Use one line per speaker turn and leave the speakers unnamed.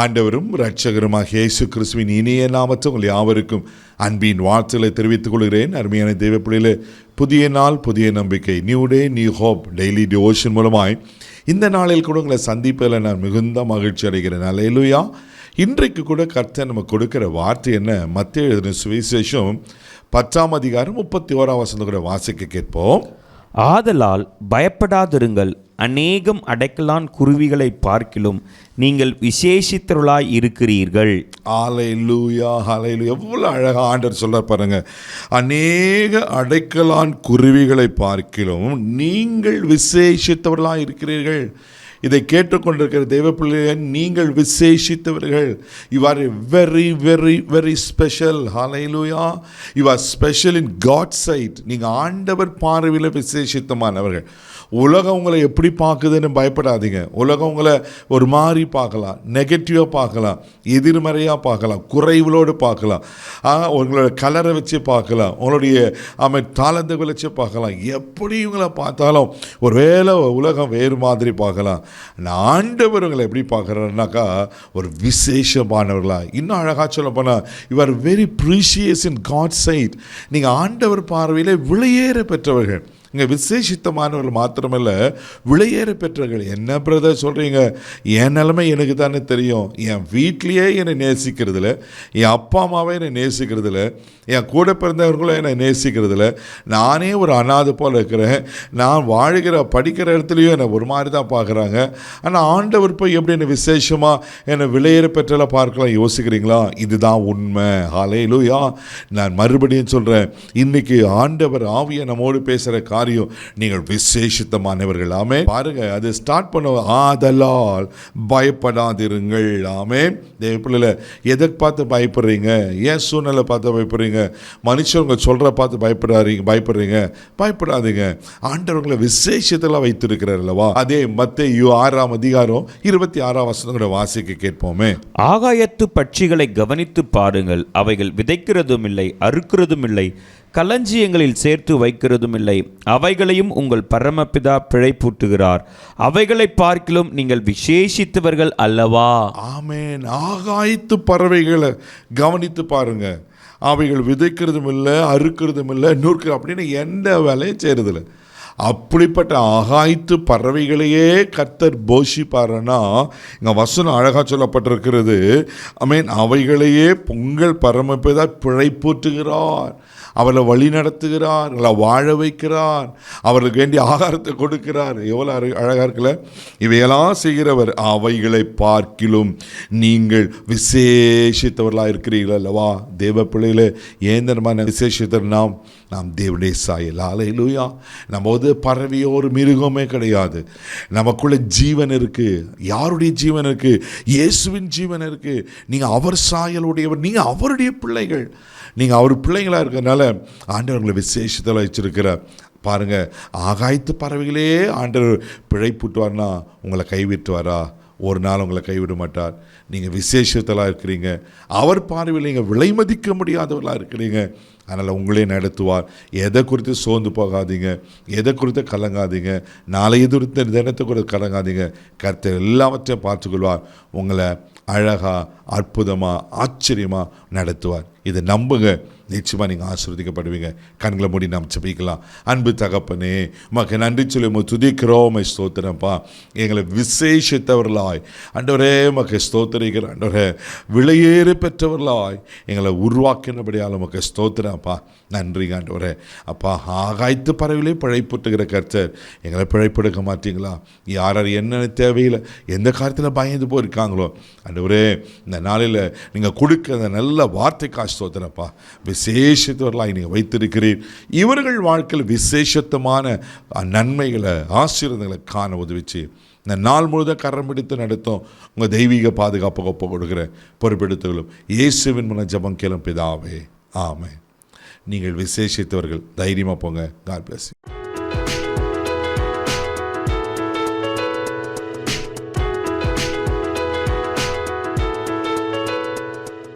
ஆண்டவரும் இரட்சகருமாகிய இயேசு கிறிஸ்துவின் இனிய நாமத்தில் உங்கள் யாவருக்கும் அன்பின் வாழ்த்துக்களை தெரிவித்துக் கொள்கிறேன். அருமையான தெய்வ பிள்ளைகளே, புதிய நாள் புதிய நம்பிக்கை, new day new hope daily devotion மூலமாய் இந்த நாளில் கூட உங்களை சந்திப்பதில் நான் மிகுந்த மகிழ்ச்சி அடைகிறேன். அல்லேலூயா. இன்றைக்கு கூட கர்த்தர் நமக்கு கொடுக்கிற வார்த்தை என்ன? மத்தேயு எழுதின சுவிசேஷம் 10ஆம் அதிகாரம் 31ஆம் வசனம் கூட வாசிக்க கேட்போம்.
ஆதலால் பயப்படாதிருங்கள், அநேகம் அடைக்கலான் குருவிகளை பார்க்கிலும் நீங்கள் விசேஷித்தவர்களாய் இருக்கிறீர்கள்.
ஹல்லேலூயா, ஹல்லேலூயா. எவ்வளோ அழகாக ஆண்டவர் சொல்ல பாருங்க. அநேக அடைக்கலான் குருவிகளை பார்க்கிலும் நீங்கள் விசேஷித்தவர்களாய் இருக்கிறீர்கள். இதை கேட்டுக்கொண்டிருக்கிற தெய்வ பிள்ளைகளை, நீங்கள் விசேஷித்தவர்கள். You are very very very special. Hallelujah. You are special in God sight. நீங்கள் ஆண்டவர் பார்வையில் விசேஷித்தமானவர்கள். உலகம் உங்களை எப்படி பார்க்குதுன்னு பயப்படாதீங்க. உலகம் உங்களை ஒரு மாதிரி பார்க்கலாம், நெகட்டிவாக பார்க்கலாம், எதிர்மறையாக பார்க்கலாம், குறைவுகளோடு பார்க்கலாம், உங்களோட கலரை வச்சு பார்க்கலாம், உங்களுடைய தாளந்துகளை வச்சு பார்க்கலாம். எப்படி இவங்களை பார்த்தாலும் ஒருவேளை உலகம் வேறு மாதிரி பார்க்கலாம். ஆண்டவர் உங்களை எப்படி பார்க்குறாருனாக்கா ஒரு விசேஷமானவர்களா. இன்னும் அழகாக சொல்ல போனால், you are very precious in God sight. நீங்கள் ஆண்டவர் பார்வையில் விலையேற பெற்றவர்கள். இங்கே விசேஷித்தமானவர்கள் மாத்திரமல்ல, விலையேற பெற்றவர்கள். என்ன பிரதர் சொல்கிறீங்க? என் நிலைமை எனக்கு தானே தெரியும். என் வீட்லேயே என்னை நேசிக்கிறதில்ல, என் அப்பா அம்மாவே என்னை நேசிக்கிறதில்ல, என் கூட பிறந்தவர்களும் என்னை நேசிக்கிறதில்ல, நானே ஒரு அனாதை போல் இருக்கிறேன், நான் வாழ்கிற படிக்கிற இடத்துலையும் என்னை ஒரு மாதிரி தான் பார்க்குறாங்க. ஆனால் ஆண்டவர் போய் எப்படி என்னை விசேஷமாக என்னை விலையேற பெற்றல பார்க்கலாம் யோசிக்கிறீங்களா? இதுதான் உண்மை. ஹல்லேலூயா. நான் மறுபடியும் சொல்கிறேன், இன்றைக்கி ஆண்டவர் ஆவியை நம்மோடு பேசுகிற காரியம், நீங்கள் விசேஷித்தமானவர்கள். ஆமே. பாருங்க, அது ஸ்டார்ட் பண்ணுவோம். ஆதலால் பயப்படாதிருங்கள். ஆமே. தேவ பிள்ளைல, எதை பார்த்து பயப்படுறீங்க? ஏன் சூழ்நிலை பார்த்து பயப்படுறீங்க? மனுஷங்க சொல்கிற பார்த்து பயப்படுறீங்க? பயப்படாதீங்க. ஆண்டவர்களை விசேஷத்தில் வைத்திருக்கிறார் அல்லவா? அதே மத்தேயு 6ஆம் அதிகாரம் 26ஆம் வசனம் கூட வாசிக்க கேட்போமே.
ஆகாயத்து பட்சிகளை கவனித்து பாருங்கள், அவைகள் விதைக்கிறதும் இல்லை, அறுக்கிறதும் இல்லை, களஞ்சியங்களில் சேர்த்து வைக்கிறதும் இல்லை, அவைகளையும் உங்கள் பரமபிதா பிழைப்பூட்டுகிறார். அவைகளை பார்க்கிலும் நீங்கள் விசேஷித்தவர்கள் அல்லவா?
ஆமென். ஆகாயத்து பறவைகளை கவனித்து பாருங்க, அவைகள் விதைக்கிறதும் இல்லை, அறுக்கிறதும் இல்லை, நூற்று அப்படின்னு எந்த வேலையும் செய்கிறதில்ல. அப்படிப்பட்ட ஆகாயத்து பறவைகளையே கர்த்தர் போஷிப்பாருன்னா, இங்கே வசனம் அழகாக சொல்லப்பட்டிருக்கிறது. அவைகளையே உங்கள் பரமபிதா பிழைப்பூட்டுகிறார். அவளை வழி நடத்துகிறார், அவளை வாழ வைக்கிறார், அவர்களுக்கு வேண்டிய ஆகாரத்தை கொடுக்கிறார். எவ்வளோ அழகாக இருக்குல்ல? இவையெல்லாம் செய்கிறவர். அவைகளை பார்க்கிலும் நீங்கள் விசேஷித்தவர்களாக இருக்கிறீர்கள் அல்லவா? தேவ பிள்ளைகளே, ஏந்தனமான விசேஷித்தர் நாம் தேவனுடைய சாயல். ஹல்லேலூயா. நம்ம வந்து பறவையோ ஒரு மிருகமே கிடையாது. நமக்குள்ள ஜீவன் இருக்குது. யாருடைய ஜீவன் இருக்குது? இயேசுவின் ஜீவன் இருக்குது. நீங்கள் அவர் சாயலுடையவர், நீங்கள் அவருடைய பிள்ளைகள், நீங்கள் அவர் பிள்ளைங்களாக இருக்கிறதுனால ஆண்டவர் உங்களை விசேஷத்தில் வச்சிருக்கிறார். பாருங்கள், ஆகாயத்து பறவைகளே ஆண்டவர் பிழைப்புட்டுவார்னா உங்களை கைவிட்டுவாரா? ஒரு நாள் உங்களை கைவிட மாட்டார். நீங்கள் விசேஷத்தலாக இருக்கிறீங்க. அவர் பார்வையில் நீங்கள் விலை மதிக்க முடியாதவர்களாக இருக்கிறீங்க. அதனால் உங்களே நடத்துவார். எதை குறித்து சோர்ந்து போகாதீங்க, எதை குறித்து கலங்காதீங்க, நாளைய குறித்த தினத்தை குறித்து கலங்காதீங்க. கர்த்தர் எல்லாவற்றையும் பார்த்துக்கொள்வார். உங்களை அழகாக, அற்புதமாக, ஆச்சரியமாக நடத்துவார். இதை நம்புங்க. நிச்சயமாக நீங்கள் ஆசீர்வதிக்கப்படுவீங்க. கண்களை மூடி நாம் ஜெபிக்கலாம். அன்பு தகப்பனே, உமக்கு நன்றி சொல்லி துதிக்கிறோம். ஸ்தோத்திரப்பா. எங்களை விசேஷித்தவர்களாய் ஆண்டவரே உமக்கு ஸ்தோத்திரிக்கிற ஆண்டவரே, விலையேறு பெற்றவர்களாய் எங்களை உருவாக்கினபடியால் உமக்கு ஸ்தோத்திரப்பா. நன்றி ஆண்டவரே. அப்பா, ஆகாய்த்து பறவையிலே பிழைப்புட்டுகிற கர்த்தர் எங்களை பிழைப்படுக்க மாட்டீங்களா? யார் என்ன தேவையில்லை, எந்த காரியத்தில் பயந்து போயிருக்காங்களோ ஆண்டவரே, இந்த நாளில் நீங்கள் கொடுக்க அந்த நல்ல வார்த்தைக்காக ஸ்தோத்திரப்பா. விசேஷத்தவர்களாக நீங்கள் வைத்திருக்கிறீர். இவர்கள் வாழ்க்கையில் விசேஷத்தமான நன்மைகளை, ஆசீர்வாதங்களை காண உதவிச்சு இந்த நாள் முழுதும் கரம் பிடித்து நடத்தும் உங்கள் தெய்வீக பாதுகாப்பு ஒப்பு கொடுக்கிற பொறுப்பெடுத்துகளும் இயேசுவின் மூலம் ஜெபம் கேளும் பிதாவே. ஆமென். நீங்கள் விசேஷித்தவர்கள். தைரியமாக போங்க. God bless you.